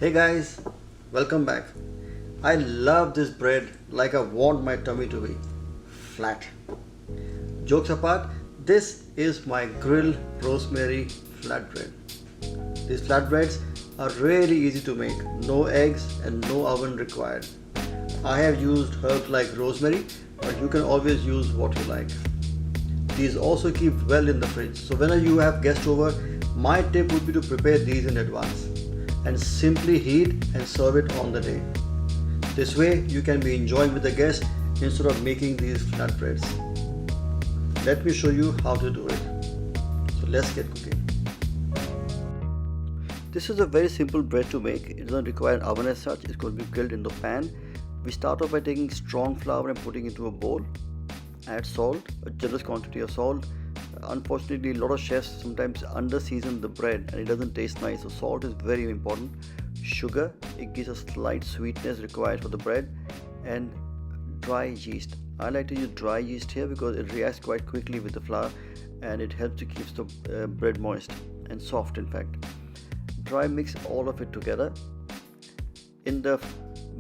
Hey guys, welcome back. I love this bread like I want my tummy to be flat. Jokes apart, this is my grilled rosemary flatbread. These flatbreads are really easy to make, no eggs and no oven required. I have used herbs like rosemary, but you can always use what you like. These also keep well in the fridge, so whenever you have guests over, my tip would be to prepare these in advance and simply heat and serve it on the day. This way you can be enjoying with the guests instead of making these flatbreads. Let me show you how to do it. So let's get cooking. This is a very simple bread to make. It doesn't require an oven as such. It's going to be grilled in the pan. We start off by taking strong flour and putting it into a bowl. Add salt, a generous quantity of salt. Unfortunately, a lot of chefs sometimes under season the bread and it doesn't taste nice, so salt is very important. Sugar, it gives a slight sweetness required for the bread. And dry yeast. I like to use dry yeast here because it reacts quite quickly with the flour and it helps to keep the bread moist and soft in fact. Dry mix all of it together. In the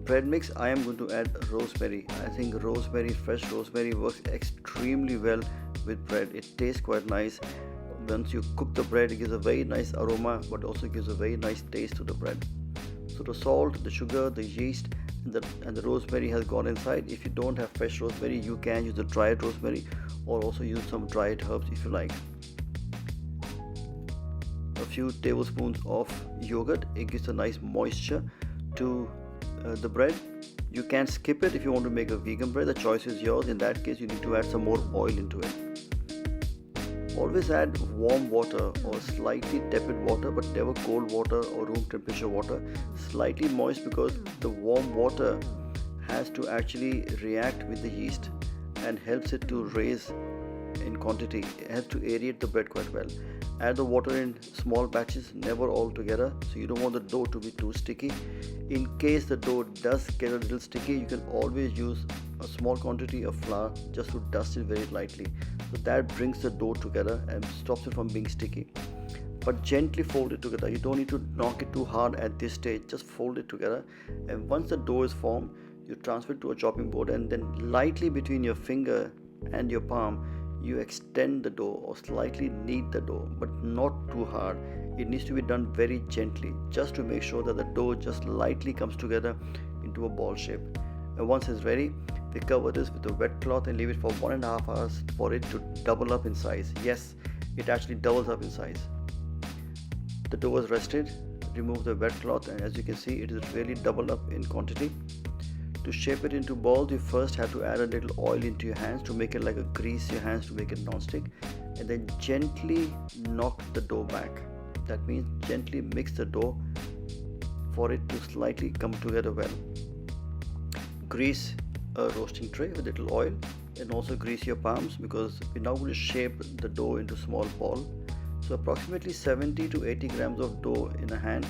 bread mix I am going to add rosemary. I think rosemary, fresh rosemary works extremely well with bread. It tastes quite nice. Once you cook the bread, it gives a very nice aroma but also gives a very nice taste to the bread. So the salt, the sugar, the yeast and the rosemary has gone inside. If you don't have fresh rosemary, you can use the dried rosemary or also use some dried herbs if you like. A few tablespoons of yogurt. It gives a nice moisture to the bread. You can skip it if you want to make a vegan bread. The choice is yours. In that case, you need to add some more oil into it. Always add warm water or slightly tepid water, but never cold water or room temperature water. Slightly moist because the warm water has to actually react with the yeast and helps it to raise in quantity. It helps to aerate the bread quite well. Add the water in small batches, never all together, so you don't want the dough to be too sticky. In case the dough does get a little sticky, you can always use a small quantity of flour just to dust it very lightly. So that brings the dough together and stops it from being sticky. But gently fold it together. You don't need to knock it too hard at this stage, just fold it together. And once the dough is formed, you transfer it to a chopping board and then lightly between your finger and your palm, you extend the dough or slightly knead the dough, but not too hard. It needs to be done very gently, just to make sure that the dough just lightly comes together into a ball shape. And once it's ready, we cover this with a wet cloth and leave it for 1.5 hours for it to double up in size. Yes, it actually doubles up in size. The dough is rested. Remove the wet cloth and as you can see, it is really doubled up in quantity. To shape it into balls, you first have to add a little oil into your hands to make it like a grease your hands to make it non-stick, and then gently knock the dough back. That means gently mix the dough for it to slightly come together well. Grease a roasting tray with a little oil and also grease your palms because we're now going to shape the dough into small ball. So approximately 70 to 80 grams of dough in a hand.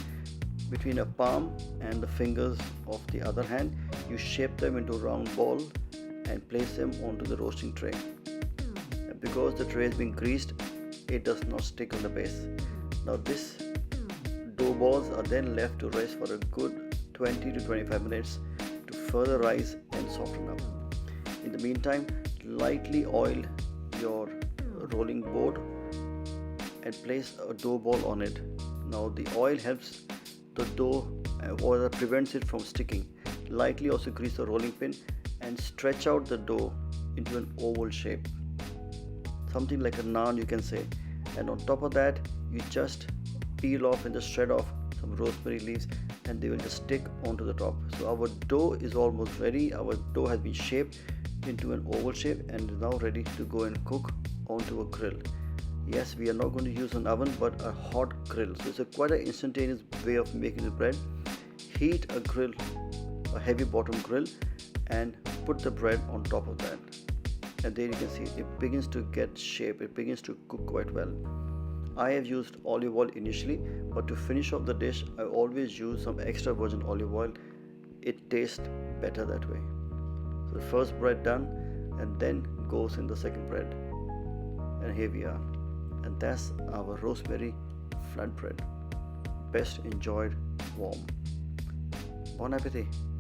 Between a palm and the fingers of the other hand, you shape them into a round ball and place them onto the roasting tray. And because the tray has been greased, it does not stick on the base. Now this dough balls are then left to rest for a good 20 to 25 minutes to further rise and soften up. In the meantime, lightly oil your rolling board and place a dough ball on it. Now the oil helps the dough or prevents it from sticking. Lightly also grease the rolling pin and stretch out the dough into an oval shape, something like a naan you can say. And on top of that, you just peel off and just shred off some rosemary leaves and they will just stick onto the top. So our dough is almost ready. Our dough has been shaped into an oval shape and is now ready to go and cook onto a grill. Yes, we are not going to use an oven but a hot grill. So it's quite an instantaneous way of making the bread. Heat a grill, a heavy bottom grill, and put the bread on top of that. And there you can see it begins to get shape, it begins to cook quite well. I have used olive oil initially, but to finish off the dish, I always use some extra virgin olive oil. It tastes better that way. So the first bread done and then goes in the second bread. And here we are. And that's our rosemary flatbread. Best enjoyed warm. Bon appetit.